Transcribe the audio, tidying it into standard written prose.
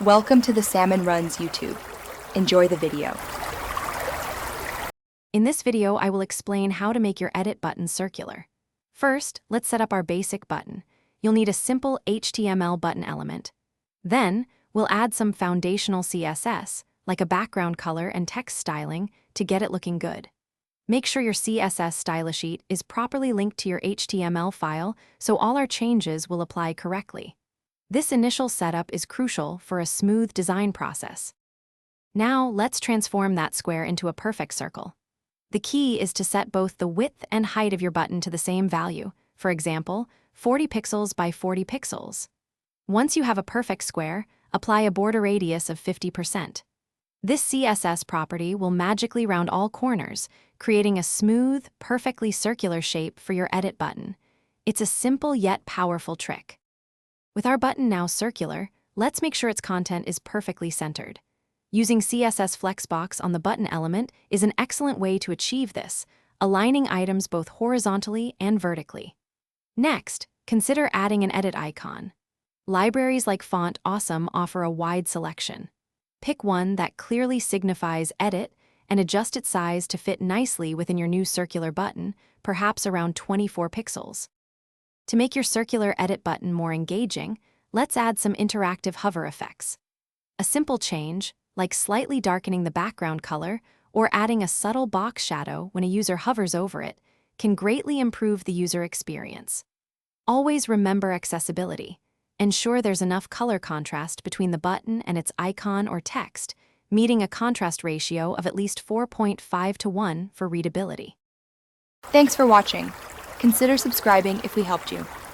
Welcome to the Salmon Runs YouTube. Enjoy the video. In this video, I will explain how to make your edit button circular. First, let's set up our basic button. You'll need a simple HTML button element. Then, we'll add some foundational CSS, like a background color and text styling, to get it looking good. Make sure your CSS style sheet is properly linked to your HTML file so all our changes will apply correctly. This initial setup is crucial for a smooth design process. Now, let's transform that square into a perfect circle. The key is to set both the width and height of your button to the same value, for example, 40 pixels by 40 pixels. Once you have a perfect square, apply a border radius of 50%. This CSS property will magically round all corners, creating a smooth, perfectly circular shape for your edit button. It's a simple yet powerful trick. With our button now circular, let's make sure its content is perfectly centered. Using CSS Flexbox on the button element is an excellent way to achieve this, aligning items both horizontally and vertically. Next, consider adding an edit icon. Libraries like Font Awesome offer a wide selection. Pick one that clearly signifies edit and adjust its size to fit nicely within your new circular button, perhaps around 24 pixels. To make your circular edit button more engaging, let's add some interactive hover effects. A simple change, like slightly darkening the background color or adding a subtle box shadow when a user hovers over it, can greatly improve the user experience. Always remember accessibility. Ensure there's enough color contrast between the button and its icon or text, meeting a contrast ratio of at least 4.5:1 for readability. Thanks for watching. Consider subscribing if we helped you.